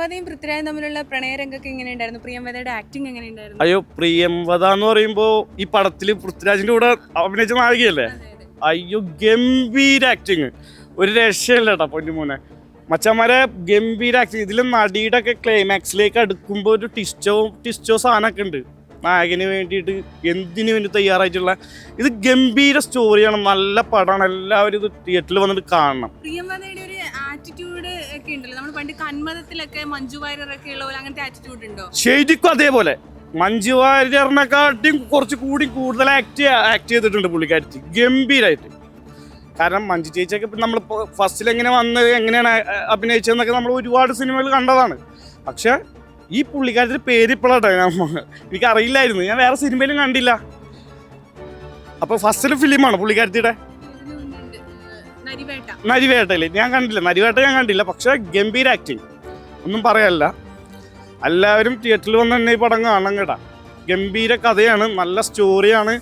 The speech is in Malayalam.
പ്രിയംവദയും പൃഥ്വിരാജും തമ്മിലുള്ള പ്രണയരംഗൊക്കെ എങ്ങനെയുണ്ടായിരുന്നു? പ്രിയംവദയുടെ ആക്ടിങ് എങ്ങനെയുണ്ടായിരുന്നു? അയ്യോ, പ്രിയംവദ എന്ന് പറയുമ്പോ ഈ പടത്തില് പൃഥ്വിരാജിന്റെ കൂടെ അഭിനയിച്ച നായികയല്ലേ? അയ്യോ, ഗംഭീര ആക്ടിങ്, ഒരു രക്ഷയില്ല കേട്ടോ പൊന്നുമോനെ. മച്ചന്മാരെ ഗംഭീര ആക്ടിങ്. ഇതിൽ നടിയുടെ ഒക്കെ ക്ലൈമാക്സിലേക്ക് അടുക്കുമ്പോൾ ഒരു ടിസ്റ്റോ സാധനമൊക്കെ ഉണ്ട് നായകന് വേണ്ടിയിട്ട്, എന്തിനു വേണ്ടി തയ്യാറായിട്ടുള്ള. ഇത് ഗംഭീര സ്റ്റോറിയാണ്, നല്ല പടമാണ്. എല്ലാവരും ഇത് തിയേറ്ററിൽ വന്നിട്ട് കാണണം. പ്രിയംവദയുടെ ഒരു ആറ്റിറ്റ്യൂഡ് ഒക്കെ ഉണ്ടല്ലോ, നമ്മൾ പണ്ട് കന്മദത്തിലൊക്കെ മഞ്ജു വാര്യരൊക്കെ ഉള്ള പോലെ അങ്ങനത്തെ ആറ്റിറ്റ്യൂഡ് ഉണ്ടോ? ശരിക്കും അതേപോലെ മഞ്ജു വാര്യറിനെക്കാട്ടിയും കുറച്ച് കൂടുതൽ ആക്ട് ചെയ്തിട്ടുണ്ട് പുള്ളിക്കാരി, ഗംഭീരമായിട്ട്. കാരണം മഞ്ജു ചേച്ചിയൊക്കെ ഇപ്പം നമ്മൾ ഫസ്റ്റിൽ എങ്ങനെ വന്ന് എങ്ങനെയാണ് അഭിനയിച്ചതെന്നൊക്കെ നമ്മൾ ഒരുപാട് സിനിമകൾ കണ്ടതാണ്. പക്ഷെ ഈ പുള്ളിക്കാരത്തിൻ്റെ പേര് ഇപ്പോഴാട്ടോ എനിക്ക് അറിയില്ലായിരുന്നു, ഞാൻ വേറെ സിനിമയിലും കണ്ടില്ല. അപ്പോൾ ഫസ്റ്റിലെ ഫിലിമാണ് പുള്ളിക്കാരത്തിയുടെ നരിവേട്ടയില്ലേ, ഞാൻ കണ്ടില്ല. പക്ഷെ ഗംഭീര ആക്ടിങ്, ഒന്നും പറയാനില്ല. എല്ലാവരും തിയേറ്ററിൽ വന്ന് തന്നെ ഈ പടം കാണണം കേട്ടാ. ഗംഭീര കഥയാണ്, നല്ല സ്റ്റോറിയാണ്.